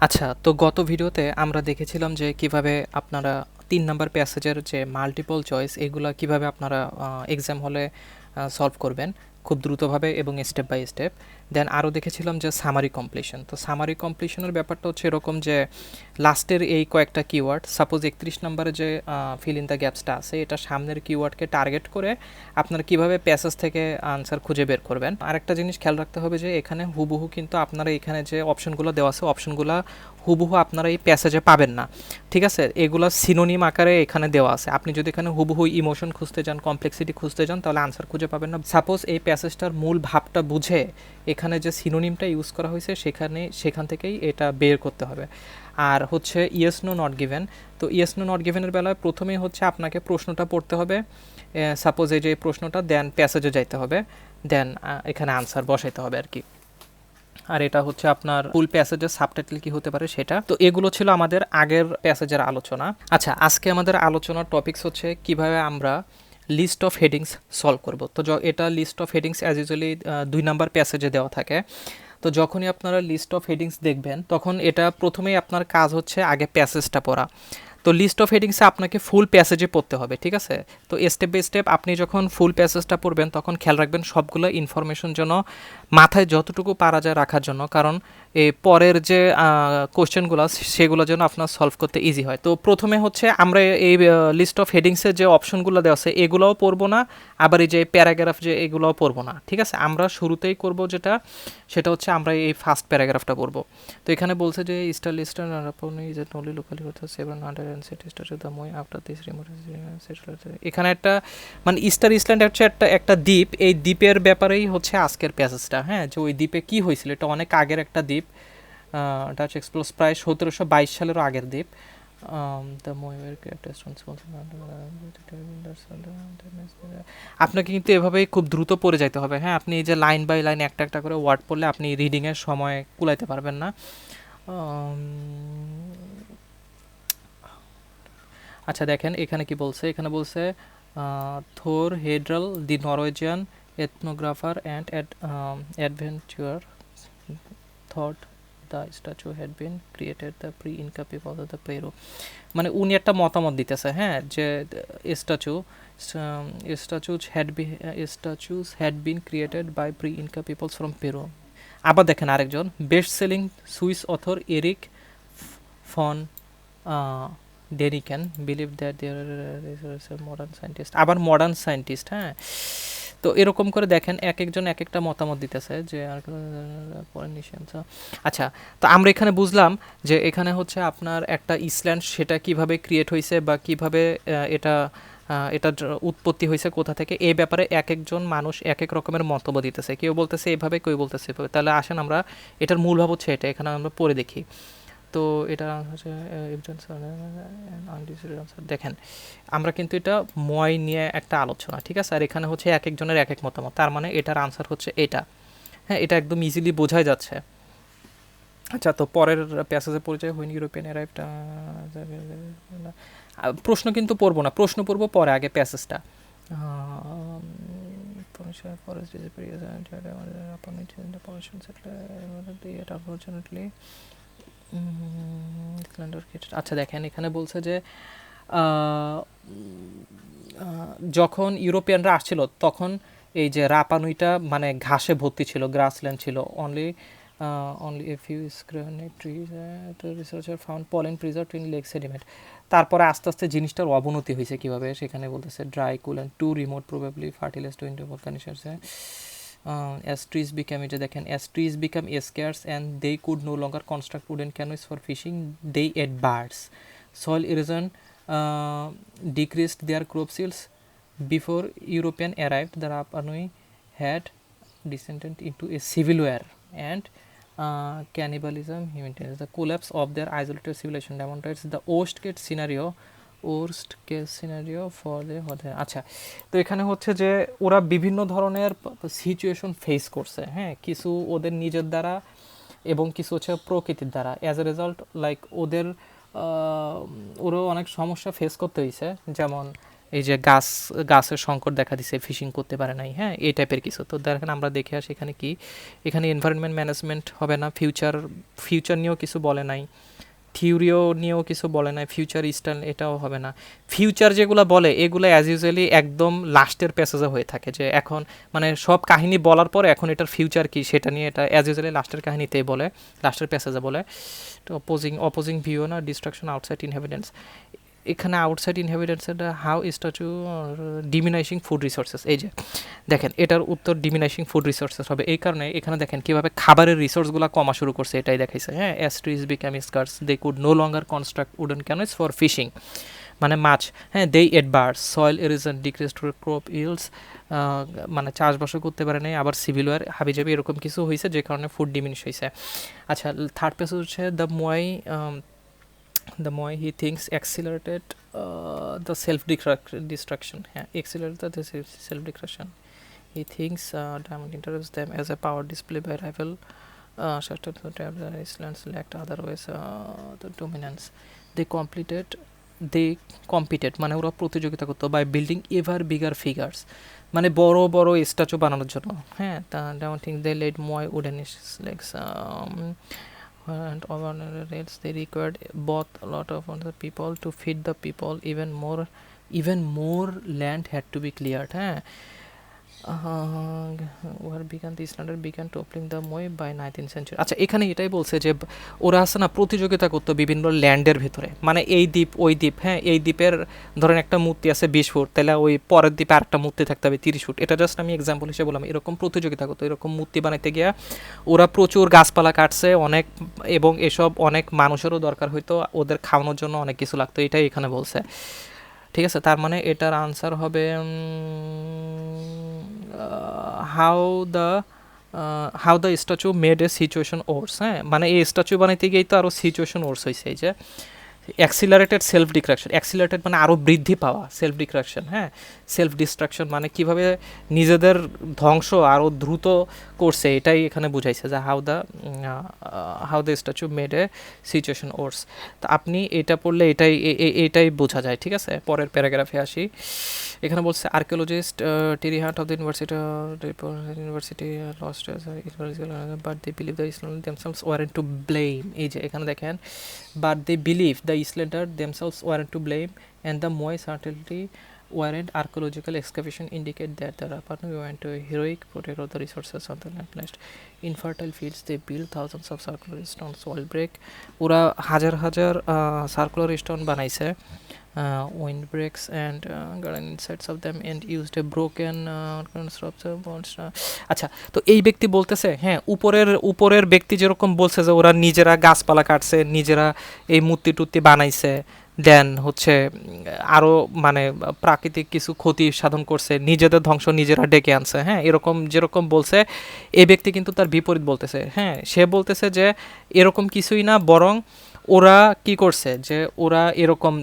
আচ্ছা, তো গত ভিডিওতে আমরা দেখেছিলাম যে কিভাবে আপনারা ৩ নাম্বার প্যাসেজের যে মাল্টিপল চয়েস এগুলা কিভাবে আপনারা এক্সাম হলে সলভ করবেন খুব দ্রুতভাবে এবং স্টেপ বাই স্টেপ। দেন আরও দেখেছিলাম যে সামারি কমপ্লিশন। তো সামারি কমপ্লিশনের ব্যাপারটা হচ্ছে এরকম যে লাস্টের এই কয়েকটা কিওয়ার্ড, সাপোজ ৩১ নম্বরে যে ফিল ইন দ্য গ্যাপসটা আছে, এটা সামনের কিওয়ার্ডকে টার্গেট করে আপনারা কিভাবে প্যাসেজ থেকে আনসার খুঁজে বের করবেন। আরেকটা জিনিস খেয়াল রাখতে হবে যে এখানে হুবহু কিন্তু আপনারা এখানে যে অপশনগুলো দেওয়া আছে, অপশনগুলো হুবহু আপনারা এই প্যাসেজে পাবেন না, ঠিক আছে? এগুলো সিনোনিম আকারে এখানে দেওয়া আছে। আপনি যদি এখানে হুবহু ইমোশন খুঁজতে যান, কমপ্লেক্সিটি খুঁজতে যান, তাহলে আনসার খুঁজে পাবেন না। সাপোজ এই প্যাসেজটার মূল ভাবটা বুঝে এখানে যে সিনোনিমটা ইউজ করা হয়েছে সেখান থেকেই এটা বের করতে হবে। আর হচ্ছে ইয়েস নো নট গিভেন। তো ইয়েস নো নট গিভেনের বেলায় প্রথমেই হচ্ছে আপনাকে প্রশ্নটা পড়তে হবে, সাপোজ এই যে প্রশ্নটা, দেন প্যাসেজে যাইতে হবে, দেন এখানে আনসার বসাইতে হবে আর কি। আর এটা হচ্ছে আপনার ফুল প্যাসেজের সাবটাইটেল কি হতে পারে সেটা। তো এগুলো ছিল আমাদের আগের প্যাসেজের আলোচনা। আচ্ছা, আজকে আমাদের আলোচনার টপিকস হচ্ছে কিভাবে আমরা লিস্ট অফ হেডিংস সলভ করব। তো এটা list of headings as usually ২ number প্যাসেজে দেওয়া থাকে। তো যখনই আপনারা লিস্ট অফ হেডিংস দেখবেন তখন এটা প্রথমেই আপনার কাজ হচ্ছে আগে প্যাসেজটা পড়া। তো লিস্ট অফ হেডিংসে আপনাকে ফুল প্যাসেজে পড়তে হবে, ঠিক আছে? তো স্টেপ বাই স্টেপ আপনি যখন ফুল প্যাসেজটা পড়বেন তখন খেয়াল রাখবেন সবগুলো ইনফরমেশন যেন মাথায় যতটুকু পারা যায় রাখার জন্য, কারণ এই পরের যে কোশ্চেনগুলো সেগুলো যেন আপনার সলভ করতে ইজি হয়। তো প্রথমে হচ্ছে আমরা এই লিস্ট অফ হেডিংসের যে অপশনগুলো দেওয়া আছে এগুলোও পড়বো না, আবার এই যে প্যারাগ্রাফ যে এগুলোও পড়বো না, ঠিক আছে? আমরা শুরুতেই করব সেটা হচ্ছে আমরা এই ফার্স্ট প্যারাগ্রাফটা পড়বো। তো এখানে বলছে যে স্টার লিস্টার আপনি ইজ নলি লোকালি হতো 700 দ্য মই আফটার দিস রিমোট। এখানে একটা মানে ইস্টার ইসল্যান্ড হচ্ছে একটা দ্বীপ, এই দ্বীপের ব্যাপারেই হচ্ছে আজকের প্যাসেজটা। হ্যাঁ, যে ওই দ্বীপে কী হয়েছিল, এটা অনেক আগের একটা দ্বীপ, ডাচ এক্সপ্লোরস প্রায় 1722 সালেরও আগের দ্বীপ। দ্য আপনাকে কিন্তু এভাবেই খুব দ্রুত পড়ে যাইতে হবে। হ্যাঁ, আপনি এই যে লাইন বাই লাইন একটা একটা করে ওয়ার্ড পড়লে আপনি রিডিংয়ের সময় কুলাইতে পারবেন না। আচ্ছা দেখেন এখানে কি বলছে, এখানে বলছে Thor Heyerdahl the Norwegian ethnographer and adventure thought the statue had been created the pre Inca people of the Peru. মানে উনি একটা মতামত দিতেছে, হ্যাঁ, যে statues had been created by pre Inca peoples from Peru. আবার দেখেন আরেকজন best selling Swiss author Erich von Daniken believe that their modern scientist, আবার মডার্ন সায়েন্টিস্ট। হ্যাঁ, তো এরকম করে দেখেন এক একজন এক একটা মতামত দিতেছে যে আচ্ছা, তো আমরা এখানে বুঝলাম যে এখানে হচ্ছে আপনার একটা ইসল্যান্ড সেটা কিভাবে ক্রিয়েট হয়েছে বা কিভাবে এটার উৎপত্তি হয়েছে কোথা থেকে, এই ব্যাপারে এক একজন মানুষ এক এক রকমের মন্তব্য দিতেছে, কেউ বলতেছে এভাবে কেউ বলতেছে এভাবে। তাহলে আসেন আমরা এটার মূল ভাব হচ্ছে এটা, এখানে আমরা পড়ে দেখি। তো এটা হচ্ছে দেখেন আমরা কিন্তু এটা মই নিয়ে একটা আলোচনা, ঠিক আছে? আর এখানে হচ্ছে এক একজনের এক এক মতামত, তার মানে এটার আনসার হচ্ছে এটা। হ্যাঁ, এটা একদম ইজিলি বোঝাই যাচ্ছে। আচ্ছা, তো পরের প্যাসেজে পরিচয় হুইন ইউরোপিয়ান অ্যারাইভড, প্রশ্ন কিন্তু পড়বো না, প্রশ্ন পড়বো পরে, আগে প্যাসেজটা। আচ্ছা দেখেন এখানে বলছে যে যখন ইউরোপিয়ানরা আসছিল তখন এই যে রাপানুইটা মানে ঘাসে ভর্তি ছিল, গ্রাসল্যান্ড ছিল, only a few granite trees, researcher found pollen preserved in lake sediment. তারপরে আস্তে আস্তে জিনিসটার অবনতি হয়েছে কীভাবে, সেখানে বলতেছে dry cool and too remote probably fertilize to endure conditions. as trees became, এটা দেখেন, as trees become scarce and they could no longer construct wooden canoes for fishing, they ate birds. Soil erosion decreased their crop yields. Before European arrived, the Rapa Nui had descended into a civil war and cannibalism. The collapse of their isolated civilization demonstrates the worst case scenario for the আচ্ছা, তো এখানে হচ্ছে যে ওরা বিভিন্ন ধরনের situation face করছে, হ্যাঁ, কিছু ওদের নিজের দ্বারা এবং কিছু হচ্ছে প্রকৃতির দ্বারা। অ্যাজ এ রেজাল্ট লাইক ওরাও অনেক সমস্যা ফেস করতে হয়েছে, যেমন এই যে গাছের সংকট দেখা দিছে, ফিশিং করতে পারে নাই, হ্যাঁ, এই টাইপের কিছু। তো দেখেন আমরা দেখে আসি এখানে কি, এখানে এনভায়রনমেন্ট ম্যানেজমেন্ট হবে না, ফিউচার নিয়েও কিছু বলে নাই, থিওরিও নিয়েও কিছু বলে নাই, ফিউচার স্টাইল এটাও হবে না। ফিউচার যেগুলো বলে এগুলো অ্যাজ ইউজুয়ালি একদম লাস্টের প্যাসেজে হয়ে থাকে, যে এখন মানে সব কাহিনী বলার পরে এখন এটার ফিউচার কি সেটা নিয়ে এটা অ্যাজ ইউজুয়ালি লাস্টের কাহিনীতেই বলে, লাস্টের প্যাসেজে বলে। তো অপোজিং ভিউ না, ডিস্ট্রাকশন আউটসাইড ইনহেবিটেন্স, এখানে আউটসাইড ইনহেবিটেন্সের how statue diminishing food resources, এই যে দেখেন এটার উত্তর ডিমিনাইশিং ফুড রিসোর্সেস হবে। এই কারণে এখানে দেখেন কীভাবে খাবারের রিসোর্সগুলো কমা শুরু করছে, এটাই দেখাইছে, হ্যাঁ। As trees become scarce they could no longer construct wooden canoes for fishing, মানে মাছ, হ্যাঁ। They ate birds, soil erosion decreased crop yields, মানে চাষবাসও করতে পারে নাই, আবার সিভিল ওয়ার হাবিজাবি এরকম কিছু হয়েছে যে কারণে ফুড ডিমিনিশ হয়েছে। আচ্ছা, থার্ড পেজ হচ্ছে the more he thinks accelerated the self-destruction, yeah, accelerated the self-destruction. He thinks diamond interrupts them as a power display by rival shuttle to trap the islands lacked otherwise the dominance. They competed মানে ওরা প্রতিযোগিতা করতো by building ever bigger figures, মানে বড় বড় statue বানানোর জন্য, হ্যাঁ। তা don't think they laid more wooden legs and over rails. They required both a lot of other people to feed the people, even more land had to be cleared, হ্যাঁ। where began the Islander began toppling the Moy by 19th century. আচ্ছা, এখানে এটাই বলছে যে ওরা আছে না প্রতিযোগিতা করতো বিভিন্ন ল্যান্ডের ভিতরে, মানে এই দ্বীপ ওই দ্বীপ, হ্যাঁ। এই দ্বীপের ধরেন একটা মূর্তি আছে 20 ফুট, তাহলে ওই পরের দ্বীপে আরেকটা মূর্তি থাকতে হবে 30 ফুট। এটা জাস্ট আমি এক্সাম্পল হিসেবে বললাম, এরকম প্রতিযোগিতা করতো। এরকম মূর্তি বানাইতে গিয়া ওরা প্রচুর গাছপালা কাটছে অনেক, এবং এসব অনেক মানুষেরও দরকার হইতো, ওদের খাওয়ানোর জন্য অনেক কিছু লাগতো, এটাই এখানে বলছে, ঠিক আছে। তার মানে এটার আনসার হবে how the statue made a situation worse, হ্যাঁ। মানে এই স্ট্যাচু বানাইতে গিয়েই তো আরও সিচুয়েশন ওর্স হয়েছে। এই যে অ্যাক্সিলারেটেড সেলফ ডিস্ট্রাকশন, অ্যাক্সিলারেটেড মানে আরও বৃদ্ধি পাওয়া, সেলফ ডিস্ট্রাকশন, হ্যাঁ। সেলফ ডিস্ট্রাকশন মানে কীভাবে নিজেদের ধ্বংস আরও দ্রুত করছে, এটাই এখানে বুঝাইছে যে how the statue made a situation worse. তো আপনি এটা পড়লে এটাই বোঝা যায়, ঠিক আছে। পরের প্যারাগ্রাফে আসি। এখানে বলছে archaeologist Terry Hart of the university lost but they believe the islander themselves weren't to blame. এই যে এখানে দেখেন, but they believe the islander themselves weren't to blame and the moai certainly warrant. Archaeological excavation indicate that the Rapa Nui went to a heroic protect of the resources on the land placed. In fertile fields, they built thousands of circular stone soil break. ওরা হাজার হাজার circular stone বানাইছে, wind breaks and garden insides of them and used a broken আচ্ছা, তো এই ব্যক্তি বলতেছে, হ্যাঁ, উপরের ব্যক্তি যেরকম বলছে যে ওরা নিজেরা গাছপালা কাটছে, নিজেরা এই মূর্তি টুর্তি বানাইছে, দেন হচ্ছে আরও মানে প্রাকৃতিক কিছু ক্ষতি সাধন করছে, নিজেদের ধ্বংস নিজেরা ডেকে আনছে, হ্যাঁ। এরকম যেরকম বলছে, এই ব্যক্তি কিন্তু তার বিপরীত বলতেছে, হ্যাঁ। সে বলতেছে যে এরকম কিছুই না, বরং ওরা কি করছে যে ওরা এরকম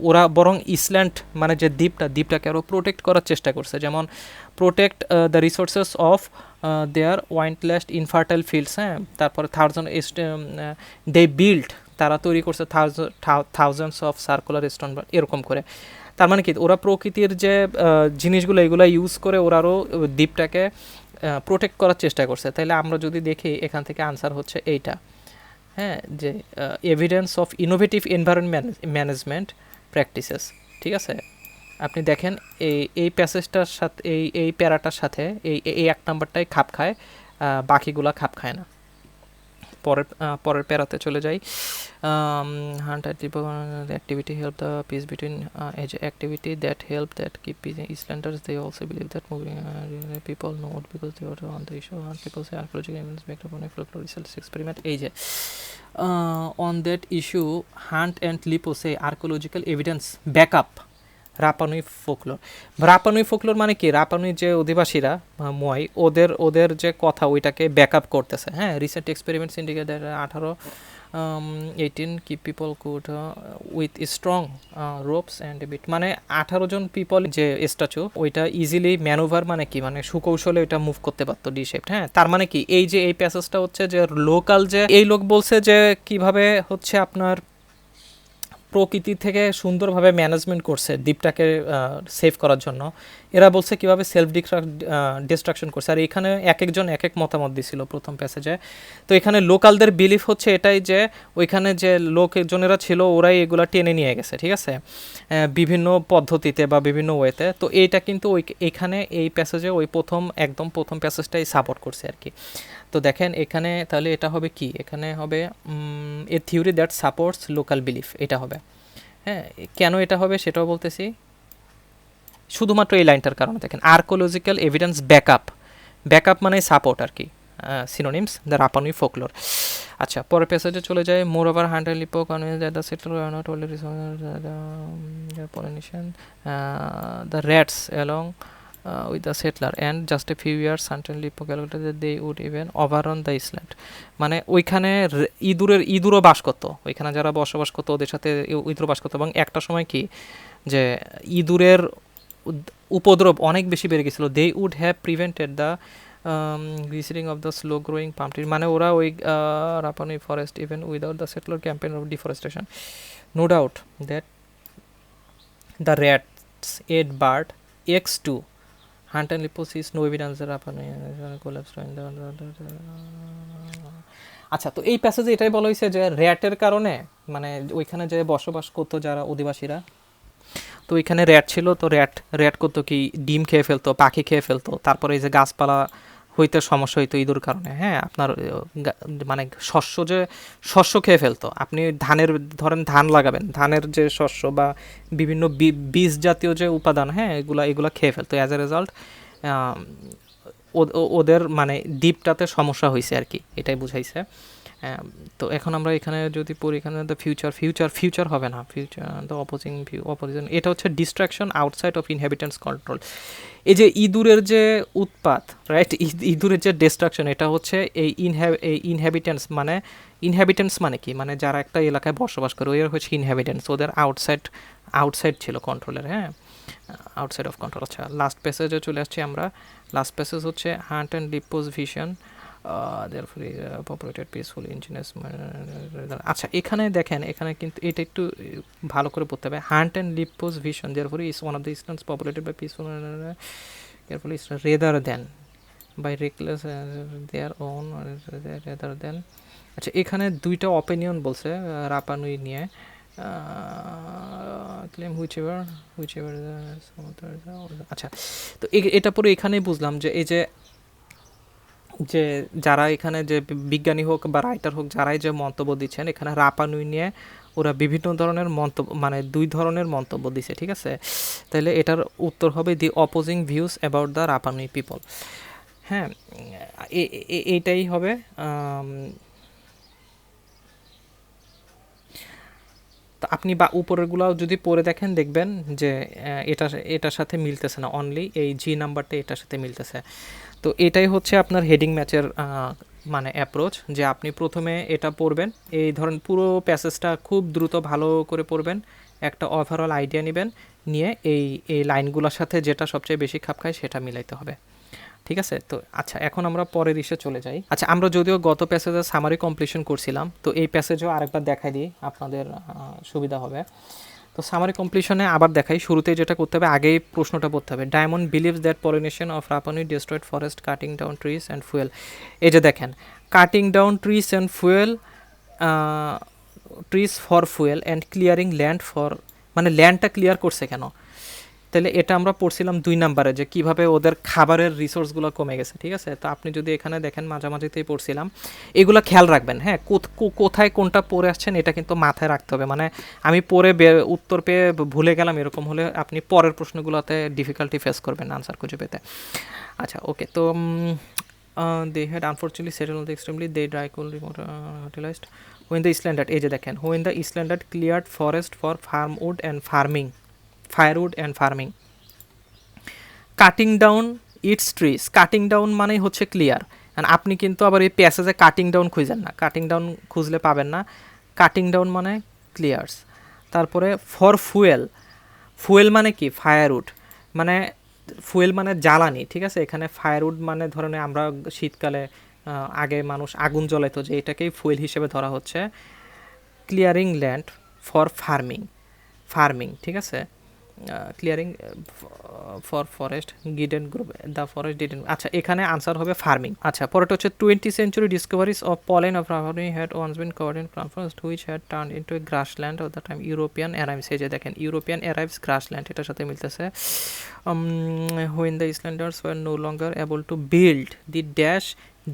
ওরা বরং ইসল্যান্ড মানে যে দ্বীপটাকে আরও প্রোটেক্ট করার চেষ্টা করছে, যেমন protect the resources of their woodland infertile fields, হ্যাঁ। তারপরে দে বিল্ড, তারা তৈরি করছে থাউজেন্ডস অফ সার্কুলার স্টোন, এরকম করে। তার মানে কি, ওরা প্রকৃতির যে জিনিসগুলো এগুলো ইউজ করে ওরা আরও দ্বীপটাকে প্রোটেক্ট করার চেষ্টা করছে। তাইলে আমরা যদি দেখি এখান থেকে আনসার হচ্ছে এইটা, হ্যাঁ, যে evidence of innovative environment management practices, ঠিক আছে। আপনি দেখেন এই প্যাসেজটার সাথে এই প্যারাটার সাথে এই এক নাম্বারটাই খাপ খায়, বাকিগুলা খাপ খায় না। পরের প্যারাতে চলে যাই। Hunt activity help the peace between edge activity that help that keep islanders they also believe that moving people note because they are on the issue hunt people say archaeological evidence backed upon a folklore research experiment. এই যে on that issue hunt and Lipo say archaeological evidence backup Rapanui folklore মানে কি, রাপানুই যে অধিবাসীরা মই ওদের যে কথা ওইটাকে ব্যাকআপ করতেছে, হ্যাঁ। রিসেন্ট এক্সপেরিমেন্টস ইন্ডিকেট দ্যাট 18 কি people could with strong ropes and beat, মানে 18 জন পিপল যে স্ট্যাচু ওইটা ইজিলি ম্যানুভার, মানে কি, মানে সুকৌশলে ওইটা মুভ করতে পারতো ডি শেপড, হ্যাঁ। তার মানে কি, এই যে এই প্যাসেজটা হচ্ছে যে লোকাল যে এই লোক বলছে যে কিভাবে হচ্ছে আপনার প্রকৃতি থেকে সুন্দরভাবে ম্যানেজমেন্ট করছে দ্বীপটাকে সেভ করার জন্য। এরা বলছে কীভাবে সেলফ ডিস্ট্রাকশন করছে, আর এখানে এক একজন এক এক মতামত দিছিল প্রথম প্যাসেজে। তো এখানে লোকালদের বিলিফ হচ্ছে এটাই যে ওইখানে যে লোকজনেরা ছিল ওরাই এগুলা টেনে নিয়ে গেছে, ঠিক আছে, বিভিন্ন পদ্ধতিতে বা বিভিন্ন ওয়েতে। তো এইটা কিন্তু এখানে এই প্যাসেজে ওই একদম প্রথম প্যাসেজটাই সাপোর্ট করছে আর কি। তো দেখেন এখানে তাহলে এটা হবে কি, এখানে হবে a theory that supports local belief, এটা হবে। হ্যাঁ, কেন এটা হবে সেটাও বলতেছি, শুধুমাত্র এই লাইনটার কারণে। দেখেন আর্কোলজিক্যাল এভিডেন্স ব্যাকআপ, ব্যাকআপ মানে সাপোর্ট আর কি, সিনোনিমস দ্য রাপানুই ফোকলোর। আচ্ছা, পরের প্যাসেজে চলে যায়। মোর over Hunter lipo convince that the settler are not already pollination the rats along with the settler and just a few years certainly calculated that they would even overrun the island। মানে ওইখানে ইঁদুরও বাস করতো, ওইখানে যারা বসবাস করতো ওদের সাথে ইঁদুর বাস করতো, এবং একটা সময় কি যে ইঁদুরের উপদ্রব অনেক বেশি বেড়ে গেছিলো। They would have prevented the greasing of the slow growing palm tree, মানে ওরা ওই Rapa Nui forest even without the settler campaign of deforestation. No doubt that the rats ate bird eggs too Hunt and Lipo sees no evidence that Rapanui collapsed in the আচ্ছা, তো এই প্যাসেজে এটাই বলা হয়েছে যে র্যাটের কারণে, মানে ওইখানে যে বসবাস করতো যারা অধিবাসীরা, তো ওইখানে র্যাট ছিল, তো র্যাট করতো কি ডিম খেয়ে ফেলতো, পাখি খেয়ে ফেলতো, তারপরে এই যে গাছপালা হইতে সমস্যা হইতো ইঁদুর কারণে। হ্যাঁ, আপনার মানে শস্য খেয়ে ফেলতো। আপনি ধরেন ধান লাগাবেন, ধানের যে শস্য বা বিভিন্ন বীজ জাতীয় যে উপাদান, হ্যাঁ, এগুলা খেয়ে ফেলতো। অ্যাজ এ রেজাল্ট ওদের মানে দ্বীপটাতে সমস্যা হয়েছে আর কি, এটাই বুঝাইছে। তো এখন আমরা এখানে যদি পড়ি, এখানে দ্য ফিউচার হবে না, ফিউচার দ্য অপোজিশন, এটা হচ্ছে destruction outside of inhabitants control. এই যে ইঁদুরের যে উৎপাত, রাইট, ইঁদুরের যে ডিস্ট্রাকশন, এটা হচ্ছে এই ইনহ্যাবিটেন্টস মানে কি, মানে যারা একটা এলাকায় বসবাস করে, ওই হচ্ছে ইনহ্যাবিটেন্টস, ওদের আউটসাইড ছিল কন্ট্রোলের। হ্যাঁ, আউটসাইড অফ কন্ট্রোল। আচ্ছা, লাস্ট প্যাসেজে চলে আসছি আমরা। লাস্ট প্যাসেজ হচ্ছে Hunt and Lipo's vision therefore populated peaceful indigenous। আচ্ছা, এখানে দেখেন, এখানে কিন্তু এটা একটু ভালো করে পড়তে হবে। Hunt and Lipo's vision therefore is one of the islands populated by peaceful carefully rather than by reckless their own rather than। আচ্ছা, এখানে দুইটা অপিনিয়ন বলছে রাপানুই নিয়ে, ক্লেম হুইচেভার। আচ্ছা, তো এটা পরে এখানেই বুঝলাম যে এই যে যারা এখানে যে বিজ্ঞানী হোক বা রাইটার হোক, যারাই যে মন্তব্য দিচ্ছেন এখানে রাপানুই নিয়ে, ওরা বিভিন্ন ধরনের মন্তব্য, মানে দুই ধরনের মন্তব্য দিছে, ঠিক আছে। তাহলে এটার উত্তর হবে the opposing views about the Rapa Nui people. হ্যাঁ, এইটাই হবে। তো আপনি বা উপরেরগুলো যদি পড়ে দেখেন, দেখবেন যে এটার সাথে মিলতেছে না, অনলি এই জি নাম্বারটা এটার সাথে মিলতেছে। তো এটাই হচ্ছে আপনার হেডিং ম্যাচের মানে অ্যাপ্রোচ, যে আপনি প্রথমে এটা পড়বেন, এই ধরেন পুরো প্যাসেজটা খুব দ্রুত ভালো করে পড়বেন, একটা ওভারঅল আইডিয়া নেবেন, নিয়ে এই লাইনগুলোর সাথে যেটা সবচেয়ে বেশি খাপ খায় সেটা মিলাইতে হবে, ঠিক আছে। তো আচ্ছা, এখন আমরা পরের ইস্যে চলে যাই। আচ্ছা, আমরা যদিও গত প্যাসেজে সামারি কমপ্লিশন করছিলাম, তো এই প্যাসেজও আরেকবার দেখাই দিই, আপনাদের সুবিধা হবে। তো সামারি কমপ্লিশনে আবার দেখাই, শুরুতেই যেটা করতে হবে, আগেই প্রশ্নটা পড়তে হবে। Diamond believes that Polynesian of Rapa Nui destroyed forest cutting down trees and fuel. এই যে দেখেন, cutting down trees and fuel, trees for fuel and clearing land for, মানে ল্যান্ডটা ক্লিয়ার করছে কেন? তাহলে এটা আমরা পড়ছিলাম 2 নাম্বারে, যে কিভাবে ওদের খাবারের রিসোর্সগুলো কমে গেছে, ঠিক আছে। তো আপনি যদি এখানে দেখেন, মাঝামাঝিতেই পড়ছিলাম, এগুলো খেয়াল রাখবেন। হ্যাঁ, কোথায় কোনটা পড়ে আসছেন এটা কিন্তু মাথায় রাখতে হবে। মানে আমি পড়ে উত্তর পেয়ে ভুলে গেলাম, এরকম হলে আপনি পরের প্রশ্নগুলোতে ডিফিকাল্টি ফেস করবেন আনসার খুঁজে পেতে। আচ্ছা, ওকে। তো they had unfortunately settled on the extremely they dry coal remote utilized when the Iceland এই যে দেখেন, when the Iceland cleared forest for firewood and farming, cutting down it's trees. Cutting down মানে হচ্ছে clear, আপনি কিন্তু আবার এই প্যাসেজে cutting down খুঁজেন না, কাটিং ডাউন খুঁজলে পাবেন না, কাটিং ডাউন মানে ক্লিয়ার্স। তারপরে ফর ফুয়েল মানে কি, ফায়ারউড, মানে ফুয়েল মানে জ্বালানি, ঠিক আছে। এখানে ফায়ারউড মানে ধরেন আমরা শীতকালে আগে মানুষ আগুন জ্বলাইতো, যে এটাকেই ফুয়েল হিসেবে ধরা হচ্ছে। ক্লিয়ারিং ল্যান্ড ফর ফার্মিং, ঠিক আছে, clearing for forest didn't grow, the forest didn't, আচ্ছা এখানে আনসার হবে ফার্মিং। আচ্ছা পরেরটা হচ্ছে 20th century discoveries of pollen of Ravani had once been covered in plant forest which had turned into a grassland of the time European arrives, এই যে দেখেন European arrives grassland, এটার সাথে মিলতেছে। When the Islanders were no longer able to build the dash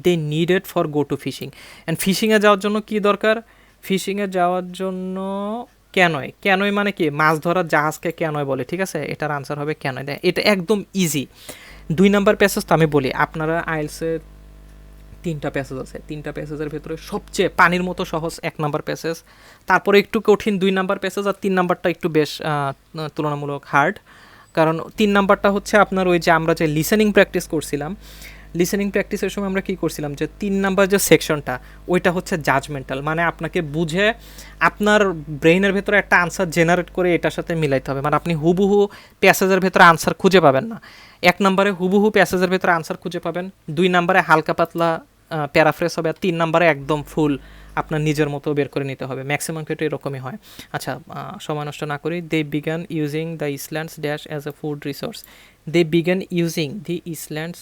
they needed for go to fishing, and ফিশিংয়ে যাওয়ার জন্য কি দরকার, ফিশিংয়ে যাওয়ার জন্য ক্যানয়, ক্যানয় মানে কি, মাছ ধরার জাহাজকে ক্যানয় বলে, ঠিক আছে, এটার আনসার হবে ক্যানয়। দেয় এটা একদম ইজি। 2 নাম্বার প্যাসেজ তো আমি বলি, আপনারা আইএলসের 3টা প্যাসেজ আছে, 3টা প্যাসেজের ভেতরে সবচেয়ে পানির মতো সহজ 1 নাম্বার প্যাসেজ, তারপরে একটু কঠিন 2 নাম্বার প্যাসেজ, আর 3 নাম্বারটা একটু বেশ তুলনামূলক হার্ড। কারণ 3 নাম্বারটা হচ্ছে আপনার ওই যে আমরা যে লিসেনিং প্র্যাকটিস করছিলাম, লিসেনিং প্র্যাকটিসের সময় আমরা কী করছিলাম যে 3 নাম্বার যে সেকশনটা ওইটা হচ্ছে জাজমেন্টাল, মানে আপনাকে বুঝে আপনার ব্রেইনের ভেতরে একটা আনসার জেনারেট করে এটার সাথে মিলাইতে হবে, মানে আপনি হুবহু প্যাসেজের ভেতরে আনসার খুঁজে পাবেন না। 1 নম্বরে হুবহু প্যাসেজের ভেতরে আনসার খুঁজে পাবেন, 2 নম্বরে হালকা পাতলা প্যারাফ্রেস হবে, আর 3 নম্বরে একদম ফুল আপনার নিজের মতো বের করে নিতে হবে, ম্যাক্সিমাম ক্ষেত্রে এরকমই হয়। আচ্ছা সময় নষ্ট না করি, they began using the island's dash as a food resource, they began using the islands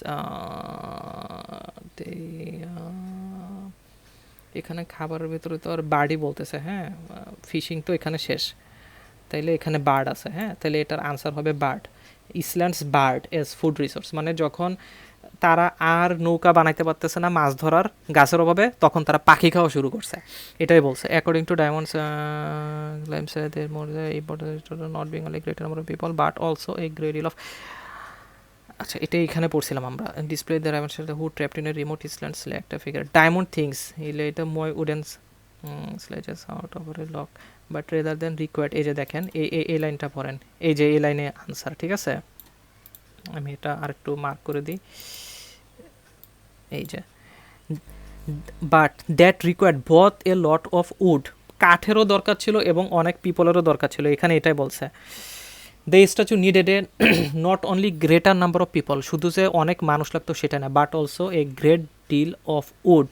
এখানে খাবারের ভিতরে তো আর বার্ডই বলতেছে, হ্যাঁ ফিশিং তো এখানে শেষ, তাইলে এখানে বার্ড আছে, হ্যাঁ তাহলে এটার আনসার হবে bird, island's bird as food resource, মানে যখন তারা আর নৌকা বানাইতে পারতেছে না মাছ ধরার গাছের অভাবে, তখন তারা পাখি খাওয়া শুরু করছে, এটাই বলছে। According to Diamond's not being only greater number of people but also a great deal of, আচ্ছা এটা এখানে পড়ছিলাম আমরা, display the Diamond who trapped in a remote island select a figure, Diamond thinks এটা moai woodens sledges out of a lock but rather than required, এই যে দেখেন এই লাইনটা পড়েন, এই যে এই লাইনে আনসার, ঠিক আছে, আমি এটা আরেকটু মার্ক করে দিই, এই যে but that required both a lot of wood, কাঠেরও দরকার ছিল এবং অনেক পিপলেরও দরকার ছিল, এখানে এটাই বলছে। The statue needed a not only greater number of people, শুধু যে অনেক মানুষ লাগতো সেটা না, but also a great deal of wood,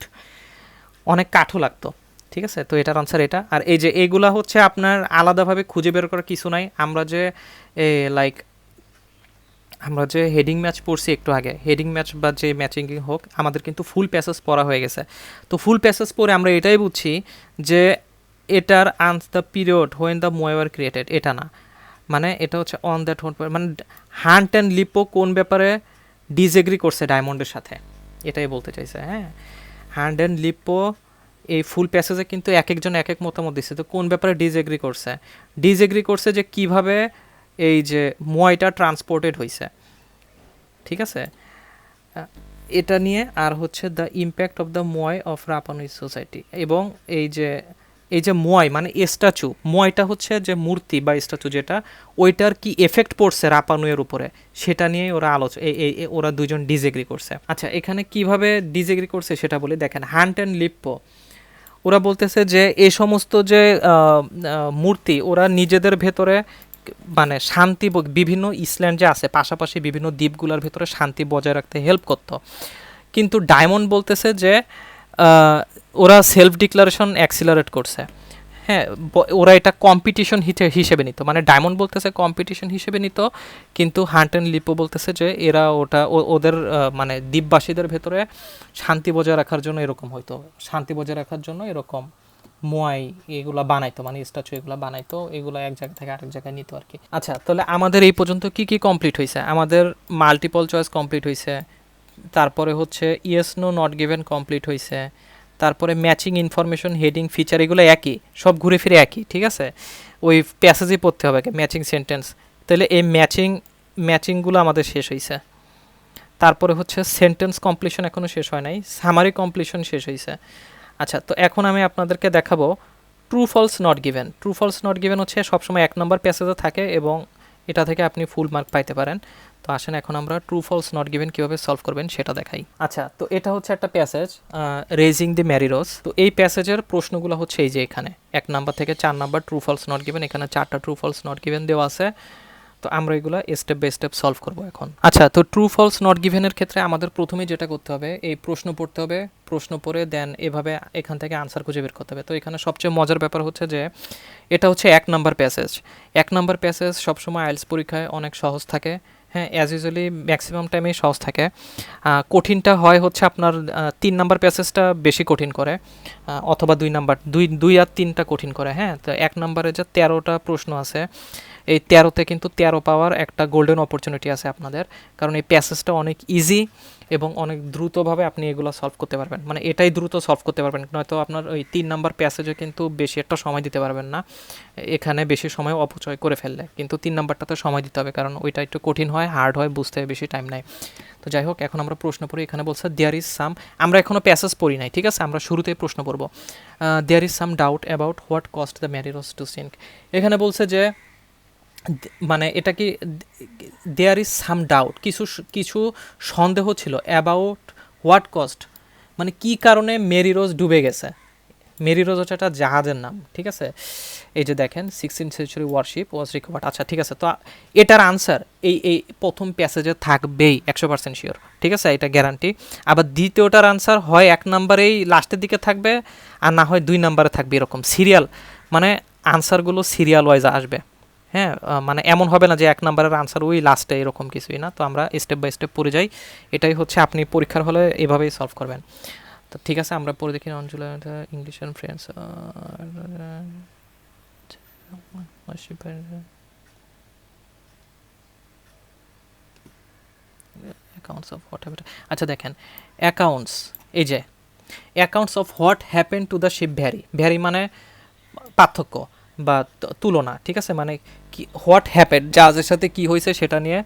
অনেক কাঠও লাগতো, ঠিক আছে, তো এটার আনসার এটা। আর এই যে এইগুলা হচ্ছে আপনার আলাদাভাবে খুঁজে বের করার কিছু নাই, আমরা যে আমরা যে হেডিং ম্যাচ পড়ছি একটু আগে, হেডিং ম্যাচ বা যে ম্যাচিং হোক, আমাদের কিন্তু ফুল প্যাসেজ পড়া হয়ে গেছে, তো ফুল প্যাসেজ পড়ে আমরা এটাই বুঝছি যে এটার the period when the moai were created, এটা না, মানে এটা হচ্ছে অন দ্যাট হোন, মানে হান্ট অ্যান্ড লিপো কোন ব্যাপারে ডিসএগ্রি করছে ডায়মন্ডের সাথে, এটাই বলতে চাইছে। হ্যাঁ হান্ট অ্যান্ড লিপো এই ফুল প্যাসেজে কিন্তু এক একজন এক এক মতামত দিচ্ছে, তো কোন ব্যাপারে ডিসএগ্রি করছে যে কিভাবে এই যে ময়টা ট্রান্সপোর্টেড হয়েছে, ঠিক আছে, এটা নিয়ে। আর হচ্ছে দ্য ইম্প্যাক্ট অফ দ্য ময় অফ রাপানুই সোসাইটি, এবং এই যে ময় মানে স্ট্যাচু, ময়টা হচ্ছে যে মূর্তি বা স্ট্যাচু যেটা, ওইটার কি এফেক্ট পড়ছে রাপানুয়ের উপরে, সেটা নিয়ে ওরা ওরা দুজন ডিসএগ্রি করছে। আচ্ছা এখানে কিভাবে ডিসএগ্রি করছে সেটা বলি, দেখেন হান্ট অ্যান্ড লিপ্পো ওরা বলতেছে যে এই সমস্ত যে মূর্তি ওরা নিজেদের ভেতরে মানে শান্তি, বিভিন্ন ইসল্যান্ড যে আছে পাশাপাশি বিভিন্ন দ্বীপগুলোর ভেতরে শান্তি বজায় রাখতে হেল্প করতো, কিন্তু ডায়মন্ড বলতেছে যে ওরা সেলফ ডিক্লারেশন অ্যাক্সিলারেট করছে। হ্যাঁ ওরা এটা কম্পিটিশন হিসেবে নিত, মানে ডায়মন্ড বলতেছে কম্পিটিশন হিসেবে নিত, কিন্তু হান্ট অ্যান্ড লিপো বলতেছে যে এরা ওটা ওদের মানে দ্বীপবাসীদের ভেতরে শান্তি বজায় রাখার জন্য এরকম হয়তো, শান্তি বজায় রাখার জন্য এরকম মোয়াই এগুলা বানাইতো, মানে স্ট্যাচু এগুলা বানাইতো, এগুলো এক জায়গা থেকে আরেক জায়গায় নিত আর কি। আচ্ছা তাহলে আমাদের এই পর্যন্ত কি কি কমপ্লিট হয়েছে, আমাদের মাল্টিপল চয়েস কমপ্লিট হয়েছে, তারপরে হচ্ছে yes no not given complete হয়েছে, তারপরে ম্যাচিং ইনফরমেশন হেডিং ফিচার এগুলো একই, সব ঘুরে ফিরে একই, ঠিক আছে, ওই প্যাসেজই পড়তে হবে ম্যাচিং সেন্টেন্স, তাহলে এই ম্যাচিংগুলো আমাদের শেষ হয়েছে। তারপরে হচ্ছে সেন্টেন্স কমপ্লিশন এখনও শেষ হয় নাই, সামারি কমপ্লিশন শেষ হয়েছে। আচ্ছা তো এখন আমি আপনাদেরকে দেখাবো true false not given. True false not given হচ্ছে সবসময় 1 নম্বর প্যাসেজে থাকে এবং এটা থেকে আপনি ফুল মার্ক পাইতে পারেন। তো আসেন এখন আমরা ট্রু ফলস নট গিভেন কীভাবে সলভ করবেন সেটা দেখাই। আচ্ছা তো এটা হচ্ছে একটা প্যাসেজ রেজিং দি ম্যারিরোস। তো এই প্যাসেজের প্রশ্নগুলো হচ্ছে এই যে এখানে 1 নাম্বার থেকে 4 number true false not given, এখানে 4টা ট্রু ফলস নট গিভেন দেওয়া আছে। তো আমরা এগুলো স্টেপ বাই স্টেপ সলভ করব এখন। আচ্ছা, তো ট্রু ফলস নট গিভেনের ক্ষেত্রে আমাদের প্রথমেই যেটা করতে হবে, এই প্রশ্ন পড়তে হবে, প্রশ্ন পড়ে দেন এভাবে এখান থেকে আনসার খুঁজে বের করতে হবে। তো এখানে সবচেয়ে মজার ব্যাপার হচ্ছে যে এটা হচ্ছে 1 নাম্বার প্যাসেজ। 1 নাম্বার প্যাসেজ সবসময় আইএলটিএস পরীক্ষায় অনেক সহজ থাকে, হ্যাঁ, অ্যাজ ইউজুয়ালি ম্যাক্সিমাম টাইমেই সহজ থাকে। কঠিনটা হয় হচ্ছে আপনার 3 নাম্বার প্যাসেজটা বেশি কঠিন করে, অথবা 2 নাম্বার, 2 আর 3টা কঠিন করে। হ্যাঁ, তো 1 নাম্বারে যে 13টা প্রশ্ন আছে, এই 13তে কিন্তু 13 পাওয়ার একটা গোল্ডেন অপরচুনিটি আছে আপনাদের, কারণ এই প্যাসেজটা অনেক ইজি এবং অনেক দ্রুতভাবে আপনি এগুলো সলভ করতে পারবেন। মানে এটাই দ্রুত সলভ করতে পারবেন, নয়তো আপনার ওই 3 নাম্বার প্যাসেজে কিন্তু বেশি একটা সময় দিতে পারবেন না, এখানে বেশি সময় অপচয় করে ফেললে। কিন্তু 3 নাম্বারটাতে সময় দিতে হবে, কারণ ওইটা একটু কঠিন হয়, হার্ড হয়, বুঝতে বেশি টাইম নেয়। তো যাই হোক, এখন আমরা প্রশ্ন পড়ি। এখানে বলছে দেয়ার ইজ সাম, আমরা এখনও প্যাসেজ পড়ি নাই, ঠিক আছে, আমরা শুরুতেই প্রশ্ন পড়ব। There is some doubt about what caused the Mary Rose to sink. এখানে বলছে যে মানে এটা কি, দেয়ার ইজ সাম ডাউট, কিছু সন্দেহ ছিল, অ্যাবাউট হোয়াট কস্ট, মানে কি কারণে মেরি রোজ ডুবে গেছে। মেরি রোজ হচ্ছে একটা জাহাজের নাম, ঠিক আছে। এই যে দেখেন 16th century ওয়ারশিপ ওয়াজ রিকভার্ড। আচ্ছা, ঠিক আছে, তো এটার আনসার এই প্রথম প্যাসেজে থাকবেই 100% শিওর, ঠিক আছে, এটা গ্যারান্টি। আবার দ্বিতীয়টার আনসার হয় 1 নাম্বারেই লাস্টের দিকে থাকবে, আর না হয় 2 নাম্বারে থাকবে, এরকম সিরিয়াল, মানে আনসারগুলো সিরিয়াল ওয়াইজ আসবে। হ্যাঁ, মানে এমন হবে না যে 1 নাম্বারের আনসার ওই লাস্টে, এরকম কিছুই না। তো আমরা স্টেপ বাই স্টেপ পড়ে যাই, এটাই হচ্ছে আপনি পরীক্ষার হলে এভাবেই সলভ করবেন। তো ঠিক আছে, আমরা পড়ে দেখি on July English and friends accounts of what happened. আচ্ছা দেখেন, অ্যাকাউন্টস, এই যে accounts of what happen to the ship vary, vary মানে পার্থক্য বা তুলনা, ঠিক আছে, মানে কি হোয়াট হ্যাপেন, জাহাজের সাথে কি হয়েছে সেটা নিয়ে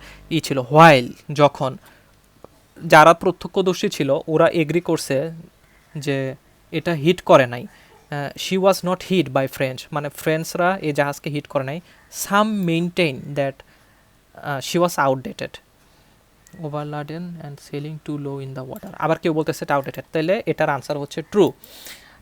ছিল। হোয়াইল, যখন যারা প্রত্যক্ষদর্শী ছিল ওরা এগ্রি করছে যে এটা হিট করে নাই, she was not hit by French, মানে ফ্রেঞ্চরা এই জাহাজকে হিট করে নাই। Some maintain that she was outdated, overladen and sailing too low in the water. আবার কেউ বলতেছে আউটডেটেড, তাহলে এটার আনসার হচ্ছে ট্রু,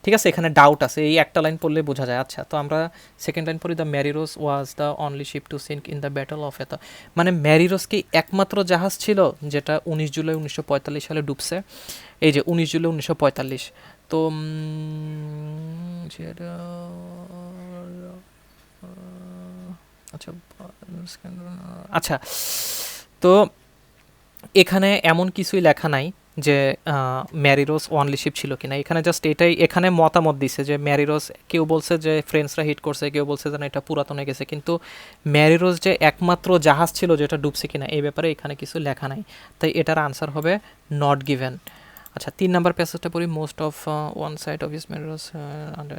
ঠিক আছে। এখানে ডাউট আছে, এই একটা লাইন পড়লে বোঝা যায়। আচ্ছা, তো আমরা সেকেন্ড লাইন পড়ি, the Mary Rose was the only ship to sink in the battle of এতা, মানে ম্যারিরোস কি একমাত্র জাহাজ ছিল যেটা 19 জুলাই 1945 সালে ডুবছে। এই যে 19 জুলাই 1945, তো আচ্ছা, আচ্ছা, তো এখানে এমন কিছুই লেখা নাই যে ম্যারিরোস ওয়ানলি শিপ ছিল কিনা, এখানে জাস্ট এটাই, এখানে মতামত দিছে যে ম্যারিরোস, কেউ বলছে যে ফ্রেন্সরা হিট করছে, কেউ বলছে যে না এটা পুরাতন হয়ে গেছে, কিন্তু ম্যারিরোস যে একমাত্র জাহাজ ছিল যেটা ডুবছে কিনা এই ব্যাপারে এখানে কিছু লেখা নাই, তাই এটার আনসার হবে নট গিভেন। আচ্ছা, 3 নাম্বার প্যাসেজটা পড়ি, most of one side of is Mary Rose,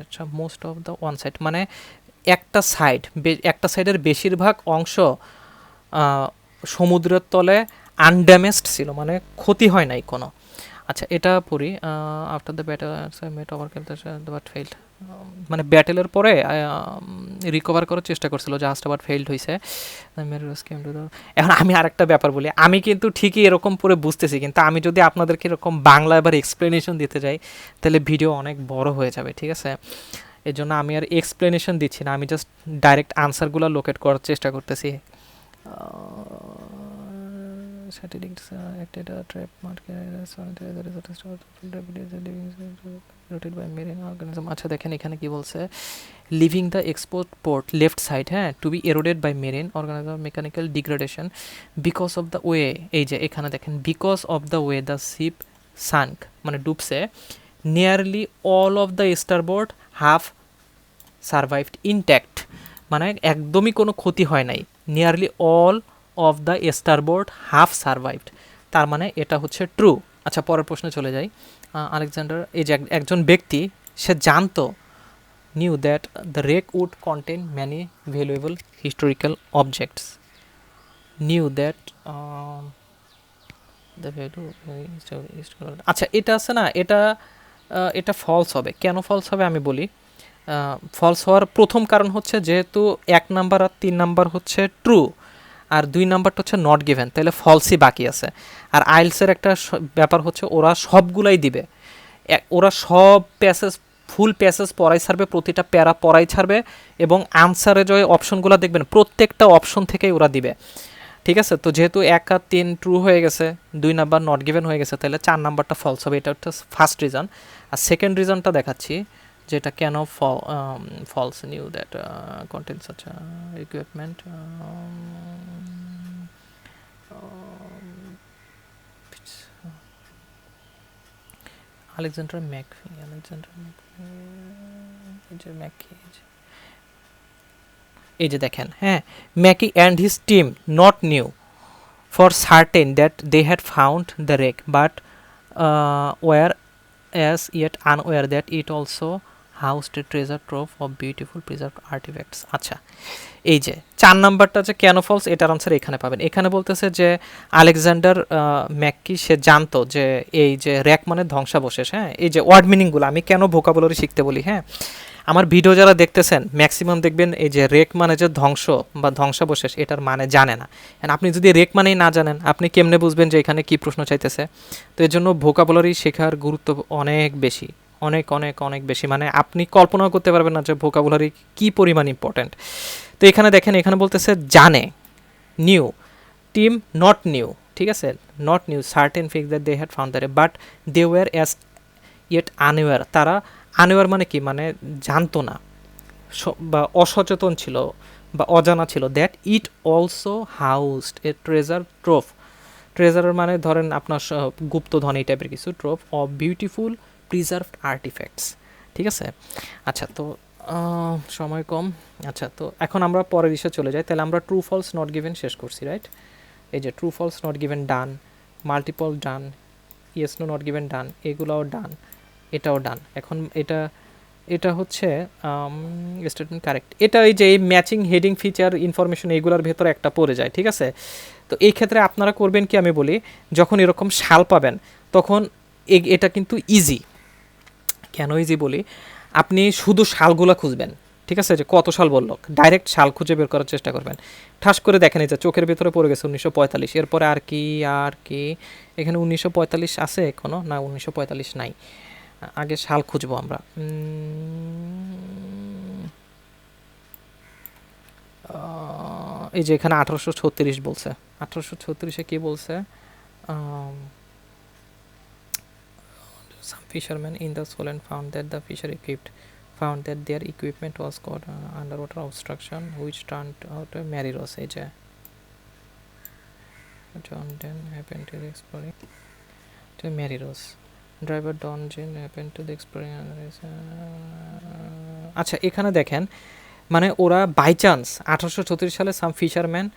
আচ্ছা, most of the one side মানে একটা সাইড, একটা সাইডের বেশিরভাগ অংশ সমুদ্রের তলে আনড্যামেজড ছিল, মানে ক্ষতি হয় নাই কোনো। আচ্ছা, এটা পড়ি, after the battle met over but failed, মানে ব্যাটেলের পরে রিকভার করার চেষ্টা করছিল জাহাজটা, বাট ফেইল্ড হয়েছে। এখন আমি আরেকটা ব্যাপার বলি, আমি কিন্তু ঠিকই এরকম পরে বুঝতেছি, কিন্তু আমি যদি আপনাদেরকে এরকম বাংলা এবার এক্সপ্লেনেশন দিতে যাই তাহলে ভিডিও অনেক বড় হয়ে যাবে, ঠিক আছে। এর জন্য আমি আর এক্সপ্লেনেশন দিচ্ছি না, আমি জাস্ট ডাইরেক্ট আনসারগুলো লোকেট করার চেষ্টা করতেছি। আচ্ছা দেখেন এখানে কি বলছে, living the export port left side, হ্যাঁ, to be eroded by marine organism mechanical degradation because of the way, এই যে এখানে দেখেন because of the way the ship sank, মানে ডুবছে। Nearly all of the starboard half survived intact, মানে একদমই কোনো ক্ষতি হয় নাই। Nearly all of the starboard half survived, তার মানে এটা হচ্ছে ট্রু। আচ্ছা, পরের প্রশ্নে চলে যাই। আলেকজান্ডার, এই যে একজন ব্যক্তি, সে জানতো, knew that the wreck would contain many valuable historical objects, knew that the value. আচ্ছা, এটা আছে না, এটা ফলস হবে। কেন ফলস হবে আমি বলি। ফলস হওয়ার প্রথম কারণ হচ্ছে যেহেতু 1 নাম্বার আর 3 নাম্বার হচ্ছে ট্রু, আর 2 নাম্বারটা হচ্ছে নট গিভেন, তাহলে ফলসই বাকি আছে। আর আইএলটিএসের একটা ব্যাপার হচ্ছে ওরা সবগুলাই দিবে, ওরা সব প্যাসেজ ফুল প্যাসেজ পড়াই ছাড়বে, প্রতিটা প্যারা পড়াই ছাড়বে, এবং আনসারে যে অপশনগুলো দেখবেন প্রত্যেকটা অপশন থেকেই ওরা দিবে। ঠিক আছে, তো যেহেতু 1 আর 3 ট্রু হয়ে গেছে, 2 নাম্বার নট গিভেন হয়ে গেছে, তাহলে 4 নাম্বারটা ফলস হবে। এটা হচ্ছে ফার্স্ট রিজন। আর সেকেন্ড রিজনটা দেখাচ্ছি, যেটা কেন false knew that content such equipment. Alexander McPhee, এই যে দেখেন, হ্যাঁ, McKee and his team not knew for certain that they had found the wreck, but were as yet unaware that it also housed a treasure trove of beautiful preserved artifacts. আচ্ছা, এই যে 4 নাম্বারটা যে কেন ফলস, এটার answer এখানে পাবেন। এখানে বলতেছে যে আলেকজান্ডার ম্যাককি সে জানতো যে এই যে র্যাক মানে ধ্বংসাবশেষ। হ্যাঁ, এই যে ওয়ার্ড মিনিংগুলো আমি কেন ভোকাবুলারি শিখতে বলি, হ্যাঁ, আমার ভিডিও যারা দেখতেছেন ম্যাক্সিমাম দেখবেন এই যে রেক মানে যে ধ্বংস বা ধ্বংসাবশেষ, এটার মানে জানে না। আপনি যদি রেক মানেই না জানেন, আপনি কেমনে বুঝবেন যে এখানে কি প্রশ্ন চাইতেছে? তো এর জন্য ভোকাবুলারি শেখার গুরুত্ব অনেক বেশি, অনেক অনেক অনেক বেশি। মানে আপনি কল্পনাও করতে পারবেন না যে ভোকাবুলারি কি পরিমাণ ইম্পর্ট্যান্ট। তো এখানে দেখেন, এখানে বলতেছে জানে, নিউ, টিম নট নিউ, ঠিক আছে, not knew certain fix that they had found that, but they were as yet unaware. তারা আনওয়্যার মানে কি, মানে জানতো না বা অসচেতন ছিল বা অজানা ছিল, that it also housed a treasure trove. ট্রেজারের মানে ধরেন আপনার গুপ্তধন, এই টাইপের কিছু, trove of beautiful preserved artefacts. ঠিক আছে, আচ্ছা, তো সময় কম। আচ্ছা, তো এখন আমরা পরের বিষয়ে চলে যাই। তাহলে আমরা ট্রু ফলস নট গিভেন শেষ করছি, রাইট? এই যে true false not given done, multiple done, yes no not given done, এগুলোও ডান, এটাও ডান। এখন এটা হচ্ছে স্টেটমেন্ট কারেক্ট। এটা এই যে এই ম্যাচিং হেডিং ফিচার ইনফরমেশন এইগুলোর ভেতরে একটা পড়ে যায়, ঠিক আছে? তো এই ক্ষেত্রে আপনারা করবেন কি, আমি বলি, যখন এরকম শাল পাবেন তখন এটা কিন্তু ইজি। কেন ইজি বলি, আপনি শুধু শালগুলো খুঁজবেন, ঠিক আছে, যে কত সাল বললো, ডাইরেক্ট শাল খুঁজে বের করার চেষ্টা করবেন। ঠাস করে দেখেন, এই যে চোখের ভেতরে পড়ে গেছে 1945, এরপরে আর কি আর কি, এখানে 1945 আছে এখনো না? 1945 নাই, আগে সাল খুঁজবো আমরা। এই যে এখানে 1836 বলছে, 1836-এ কি বলছে? Some fishermen in the Solent found that the fisher equipped found that their equipment was caught underwater obstruction, which turned out a merry rose. এই যে John then happened to the exploring to merry rose. Driver Don Jen happen to the exploring. আচ্ছা, এখানে দেখেন, মানে ওরা by chance 1836 সালে some fisherman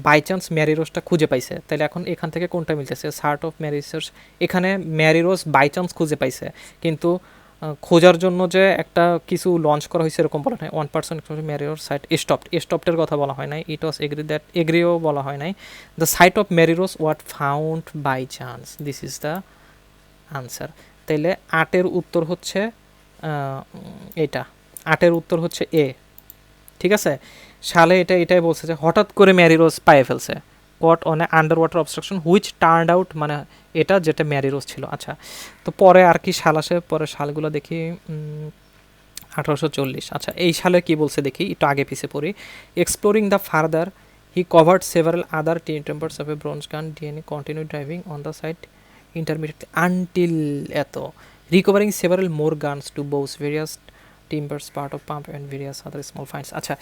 by chance Mary রোজটা খুঁজে পাইছে। তাহলে এখন এখান থেকে কোনটা মিলতেছে? Sort of Mary research. এখানে ম্যারি রোজ বাই চান্স খুঁজে পাইছে, কিন্তু খোঁজার জন্য যে একটা কিছু লঞ্চ করা হয়েছে এরকম বলা নাই। 1% ম্যারি রোজ সাইট স্টপটের কথা বলা হয় নাই। ইট ওয়াজ এগ্রিও বলা হয় নাই। The site of Mary Rose what found by chance, this is the answer. তাইলে 8-এর উত্তর হচ্ছে এটা, 8-এর উত্তর হচ্ছে এ, ঠিক আছে? সালে এটাই বলছে যে হঠাৎ করে ম্যারি রোজ পায়ে ফেলছে, caught on a underwater obstruction which turned out, মানে এটা যেটা ম্যারি রোজ ছিল। আচ্ছা, তো পরে আর কি সাল আসে? পরে সালগুলো দেখি, 1840। আচ্ছা, এই সালে কি বলছে দেখি, একটু আগে পিছে পড়ি। Exploring the further he covered several other tempers of a bronze gun, DNA continue driving on the site intermittently until এত recovering several more guns to both various timbers part of pump and various other small finds. আচ্ছা,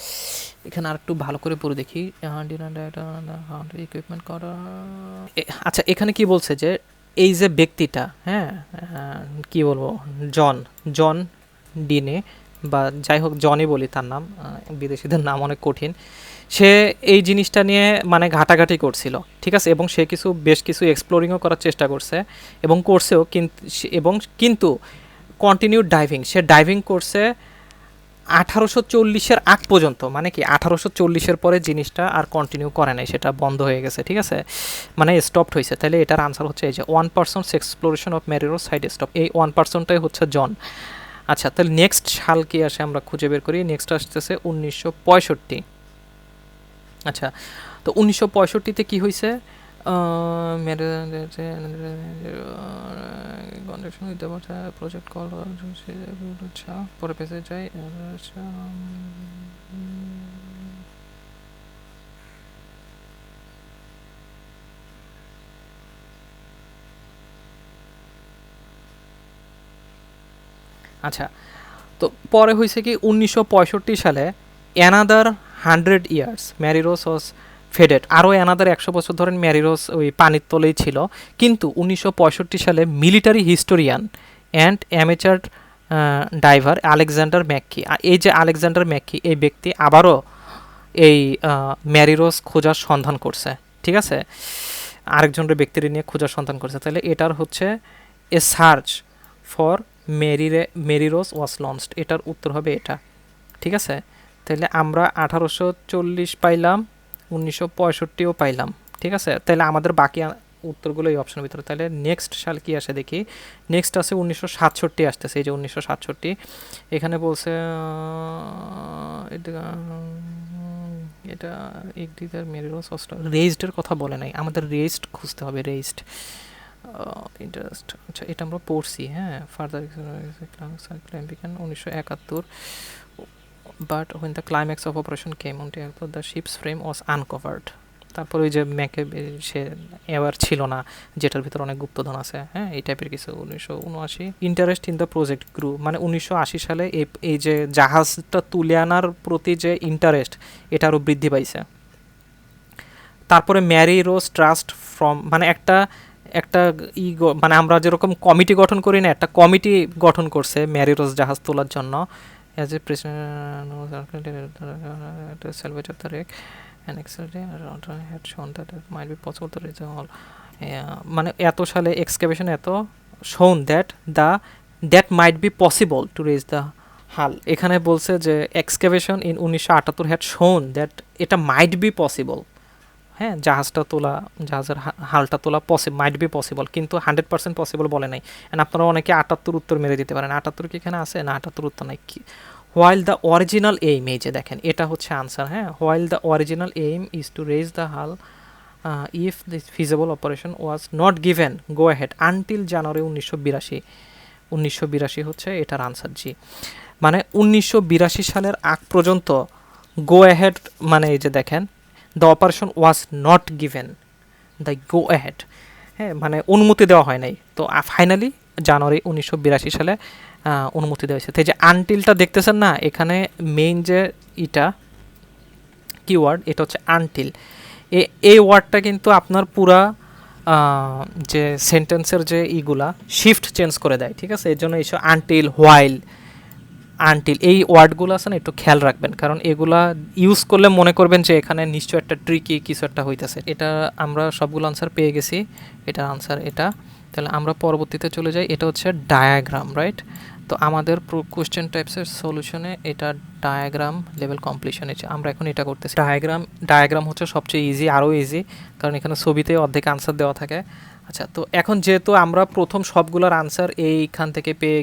এখানে আর একটু ভালো করে পড়ে দেখি। Equipment করা, আচ্ছা, এখানে কি বলছে যে এই যে ব্যক্তিটা, হ্যাঁ, কি বলবো, জন ডিনে, বা যাই হোক জনই বলি তার নাম, বিদেশিদের নাম অনেক কঠিন। সে এই জিনিসটা নিয়ে মানে ঘাটাঘাটি করছিল, ঠিক আছে, এবং সে বেশ কিছু এক্সপ্লোরিংও করার চেষ্টা করছে এবং করছেও, কিন্তু কন্টিনিউ ডাইভিং, সে ডাইভিং করছে 1840-এর আগ পর্যন্ত। মানে কি 1840-এর পরে জিনিসটা আর কন্টিনিউ করে নাই, সেটা বন্ধ হয়ে গেছে, ঠিক আছে, মানে স্টপড হয়েছে। তাহলে এটার আনসার হচ্ছে এই যে 1% এক্সপ্লোরেশন অফ ম্যারিরো সাইড স্টপ, এই 1%টাই হচ্ছে জন। আচ্ছা, তাহলে নেক্সট সাল কি আসে আমরা খুঁজে বের করি। নেক্সট আসতেছে 1965। আচ্ছা, তো 1965-তে কি হয়েছে? কন্ডাকশন উইথ প্রজেক্ট কল পরে পেজে যাই। আচ্ছা, তো পরে হয়েছে কি 1965 সালে অ্যানাদার 100 years ম্যারিরোস ওয়াজ ফেডেড, আরও অ্যানাদার 100 বছর ধরে ম্যারিরোস ওই পানির তলেই ছিল। কিন্তু 1965 সালে military historian and amateur diver Alexander McKee, এই যে আলেকজান্ডার ম্যাককি এই ব্যক্তি আবারও এই ম্যারিরোস খোঁজার সন্ধান করছে, ঠিক আছে, আরেকজনের ব্যক্তির নিয়ে খোঁজার সন্ধান করছে। তাহলে এটার হচ্ছে এ সার্চ ফর মেরিরোস ওয়াজ লঞ্চড, এটার উত্তর হবে এটা, ঠিক আছে। তাহলে আমরা 1840 পাইলাম, 1965ও পাইলাম, ঠিক আছে। তাহলে আমাদের বাকি উত্তরগুলো এই অপশনের ভিতরে। তাহলে নেক্সট সাল কি আসে দেখি। নেক্সট আছে 1967 আসতেছে, এই যে 1967 এখানে বলছে এটা একদিকের মেরিরোস রেজডের কথা বলে নাই, আমাদের রেজড খুঁজতে হবে, রেজড ইন্টারেস্ট। আচ্ছা, এটা আমরা পড়ছি, হ্যাঁ। Further 1971, but when the climax of operation came on the ship's frame was uncovered। তারপর ওই যে ম্যাকে সে এবার ছিল না, যেটার ভিতর অনেক গুপ্তধন আছে, হ্যাঁ, এই টাইপের কিছু। 1979 interest in the project grew, মানে 1980 সালে এই যে জাহাজটা তুলে আনার প্রতি যে ইন্টারেস্ট এটা আরও বৃদ্ধি পাইছে। তারপরে ম্যারি রোজ ট্রাস্ট ফ্রম, মানে একটা একটা মানে আমরা যেরকম কমিটি গঠন করি না, একটা কমিটি গঠন করছে ম্যারি রোজ জাহাজ তোলার জন্য। As a president salvage the wreck and had shown that it might be possible to raise a hull, মানে এত সালে এক্সকাভেশন এত shown that might be possible to raise the hull। এখানে বলছে যে excavation in 1978 had shown that এটা might be possible, হ্যাঁ, জাহাজটা তোলা, জাহাজের হালটা তোলা মাইট বি পসিবল, কিন্তু 100% পসিবল বলে নাই। অ্যান্ড আপনারা অনেকে 78 উত্তর মেরে দিতে পারেন। 78 কি এখানে আছে? না, 78 উত্তর নাই। হোয়াইল দ্য অরিজিনাল এইম, এই যে দেখেন এটা হচ্ছে আনসার, হ্যাঁ। While the original aim is to raise the hull if this feasible operation was not given go ahead until January 1982। 1982 হচ্ছে এটার আনসার, জি। মানে 1982 সালের আগ পর্যন্ত গো অ্যাহেড, মানে এই যে দেখেন the operation was not given the go ahead, হ্যাঁ, মানে অনুমতি দেওয়া হয় নাই। তো ফাইনালি জানুয়ারি 1982 সালে অনুমতি দেওয়া হয়েছে। তো এই যে আনটিলটা দেখতেছেন না, এখানে মেইন যে কিওয়ার্ড এটা হচ্ছে আনটিল। এই ওয়ার্ডটা কিন্তু আপনার পুরা যে সেন্টেন্সের যে ইগুলা শিফট চেঞ্জ করে দেয়, ঠিক আছে। এর জন্য এইসব আনটিল, হোয়াইল, আনটিল এই ওয়ার্ডগুলো আছে না, একটু খেয়াল রাখবেন, কারণ এগুলা ইউজ করলে মনে করবেন যে এখানে নিশ্চয় একটা ট্রিকি কিছু একটা হইতেছে। এটা আমরা সবগুলো আনসার পেয়ে গেছি, এটার আনসার এটা। তাহলে আমরা পরবর্তীতে চলে যাই, এটা হচ্ছে ডায়াগ্রাম, রাইট। তো আমাদের কোশ্চেন টাইপসের সলিউশনে এটা ডায়াগ্রাম লেভেল কমপ্লিশন হচ্ছে, আমরা এখন এটা করতেছি। ডায়াগ্রাম হচ্ছে সবচেয়ে ইজি, আরও ইজি, কারণ এখানে ছবিতে অর্ধেক আনসার দেওয়া থাকে। আচ্ছা, তো এখন যেহেতু আমরা প্রথম সবগুলোর আনসার এইখান থেকে পেয়ে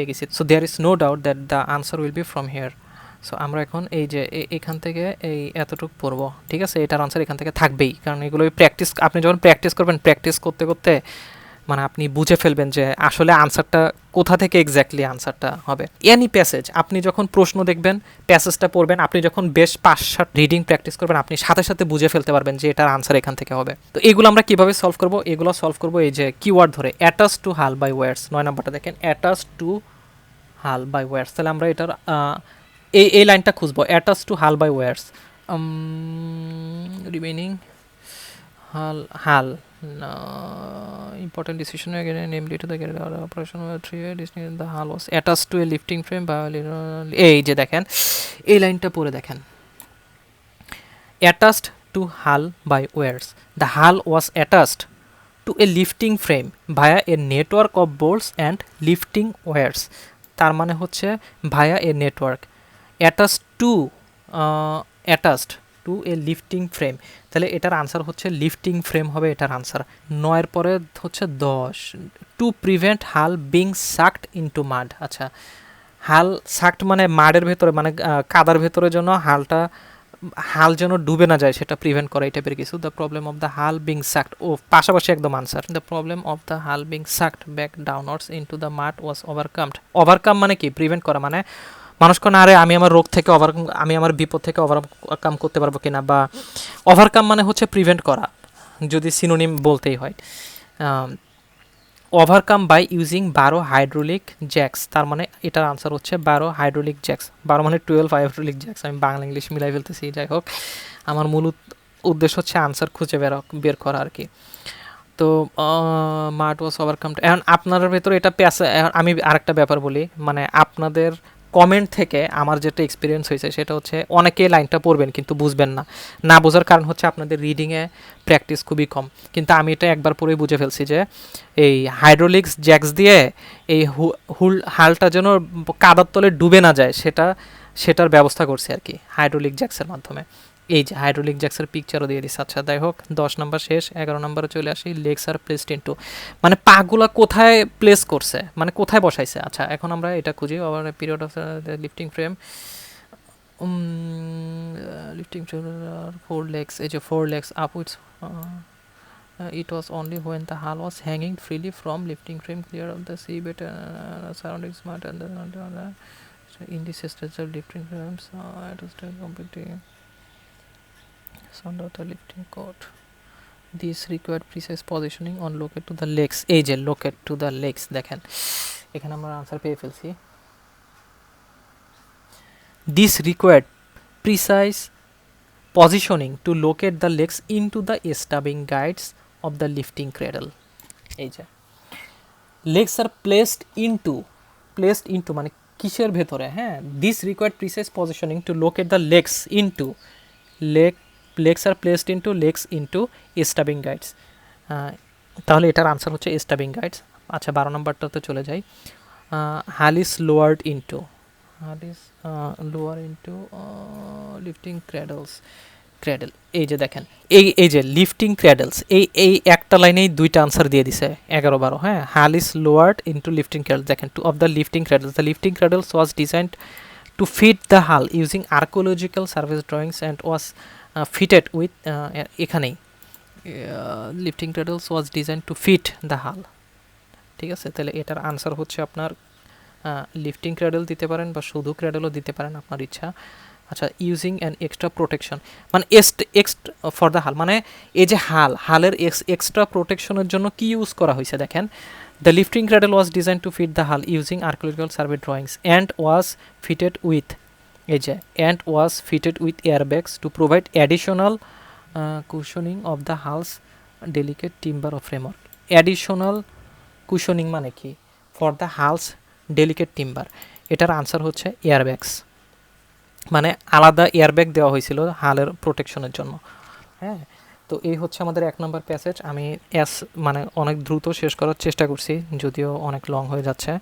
গেছি, so there is no doubt that the answer will be from here. So আমরা এখন এই যে এখান থেকে এই এতটুকু পড়বো, ঠিক আছে। এটার আনসার এখান থেকে থাকবেই, কারণ এগুলো প্র্যাকটিস, আপনি যখন প্র্যাকটিস করবেন, প্র্যাকটিস করতে করতে মানে আপনি বুঝে ফেলবেন যে আসলে আনসারটা কোথা থেকে এক্স্যাক্টলি আনসারটা হবে। এনি প্যাসেজ আপনি যখন প্রশ্ন দেখবেন, প্যাসেজটা পড়বেন, আপনি যখন বেশ 5-7 রিডিং প্র্যাকটিস করবেন, আপনি সাথে সাথে বুঝে ফেলতে পারবেন যে এটার আনসার এখান থেকে হবে। তো এগুলো আমরা কিভাবে সলভ করব? এগুলো সলভ করব এই যে কিওয়ার্ড ধরে, অ্যাটাচ টু হাল বাই ওয়ার্ডস। 9 নম্বরটা দেখেন, অ্যাটাচ টু হাল বাই ওয়ার্ডস। তাহলে আমরা এটার এই লাইনটা খুঁজবো, অ্যাটাচ টু হাল বাই ওয়ার্ডস। রিমেইনিং হাল important decision again, namely to the operation where 3 the hull was attached to a lifting frame by এই যে দেখেন এই লাইনটা পড়ে দেখেন, attached to hull by wires, the hull was attached to a lifting frame via a network of bolts and lifting wires। তার মানে হচ্ছে via a network, attached to a lifting frame। তাহলে এটার আনসার হচ্ছে লিফটিং ফ্রেম হবে এটার answer. 9 পরে হচ্ছে 10, টু প্রিভেন্ট হাল বিং সাকড ইনটু মাড। আচ্ছা, হাল সাকড মানে মাডের ভেতরে, মানে কাদার ভেতরে জন্য হালটা হাল যেন ডুবে না যায় সেটা প্রিভেন্ট করে এই টাইপের কিছু। The problem of the hull being sucked, ও পাশাপাশি একদম answer. The problem of the hull being sucked back downwards into the mud was overcomed. Overcome মানে কি? প্রিভেন্ট করা, মানে মানুষ কোন আরে আমি আমার রোগ থেকে আমি আমার বিপদ থেকে ওভারকাম করতে পারবো কিনা, বা ওভারকাম মানে হচ্ছে প্রিভেন্ট করা যদি সিনোনিম বলতেই হয়। Overcome by using 12 hydraulic jacks, তার মানে এটার আনসার হচ্ছে 12 হাইড্রোলিক জ্যাক্স। 12 মানে 12 হাইড্রোলিক জ্যাক্স, আমি বাংলা ইংলিশ মিলাই ফেলতেছি। যাই হোক, আমার মূল উদ্দেশ্য হচ্ছে আনসার খুঁজে বের করা আর কি। তো মার্ট ওয়াজ ওভারকাম। এখন আপনার ভেতরে এটা আমি আরেকটা ব্যাপার বলি, মানে আপনাদের কমেন্ট থেকে আমার যেটা এক্সপিরিয়েন্স হয়েছে সেটা হচ্ছে অনেকে লাইনটা পড়বেন কিন্তু বুঝবেন না। না বোঝার কারণ হচ্ছে আপনাদের রিডিংয়ে প্র্যাকটিস খুবই কম। কিন্তু আমি এটা একবার পরেই বুঝে ফেলছি যে এই হাইড্রোলিক্স জ্যাক্স দিয়ে এই হালটা যেন কাদার তলে ডুবে না যায় সেটার ব্যবস্থা করছে আর কি হাইড্রোলিক জ্যাক্সের মাধ্যমে। এই যে হাইড্রোলিক জ্যাক্সের পিকচারও দিয়ে দিচ্ছে। আচ্ছা যাই হোক, 10 নম্বর শেষ, 11 নম্বরে চলে আসি। লেগস আর প্লেসড ইনটু, মানে পাগুলা কোথায় প্লেস করছে, মানে কোথায় বসাইছে। আচ্ছা এখন আমরা এটা খুঁজি। Over period of lifting frame, lifting frame 4 legs, এই যে 4 legs upwards, it was only when the hull was hanging freely from lifting frame clear of the seabed surrounding smart and in this stage of lifting frames it was completely sound of the lifting cord. This required precise positioning on locate to the legs, এই যে locate to the legs, দেখেন এখানে আমরা answer পেয়ে ফেলছি। This required precise positioning to locate the legs into the stabbing guides of the lifting cradle. এই যে legs are placed into মানে কিসের ভেতরে, হ্যাঁ। This required precise positioning to locate the legs into legs are placed into stabbing guides. তাহলে এটার answer হচ্ছে স্টাবিং guides. আচ্ছা 12 নম্বরটাতে চলে যাই। হাল is lowered into lifting cradle, এই যে দেখেন এই যে লিফটিং ক্র্যাডলস, এই একটা লাইনেই দুইটা আনসার দিয়ে দিছে 11-12। হ্যাঁ, hull is lowered into lifting cradles, দেখেন two of the lifting cradles, the lifting cradles was designed to fit the hull using archaeological service drawings and was fitted with, এখানেই lifting cradles was design to fit the hull. ঠিক আছে, তাহলে এটার answer হচ্ছে আপনার lifting cradle দিতে পারেন বা শুধু ক্র্যাডলও দিতে পারেন, আপনার ইচ্ছা। আচ্ছা, ইউজিং অ্যান এক্সট্রা প্রোটেকশন, মানে ফর দ্য হাল, মানে এই যে হালের এক্সট্রা প্রোটেকশনের জন্য কি ইউজ করা হয়েছে দেখেন। The lifting cradle was design to fit the hull using archaeological survey drawings and was fitted with, এই যে and was fitted with airbags to provide additional cushioning of the hull's delicate timber of framework. Additional cushioning মানে কি? For the hull's delicate timber, এটার answer হচ্ছে airbags, মানে আলাদা airbag দেওয়া হয়েছিল হালের প্রোটেকশনের জন্য। হ্যাঁ, তো এই হচ্ছে আমাদের 1 নম্বর প্যাসেজ। আমি মানে অনেক দ্রুত শেষ করার চেষ্টা করছি, যদিও অনেক লং হয়ে যাচ্ছে।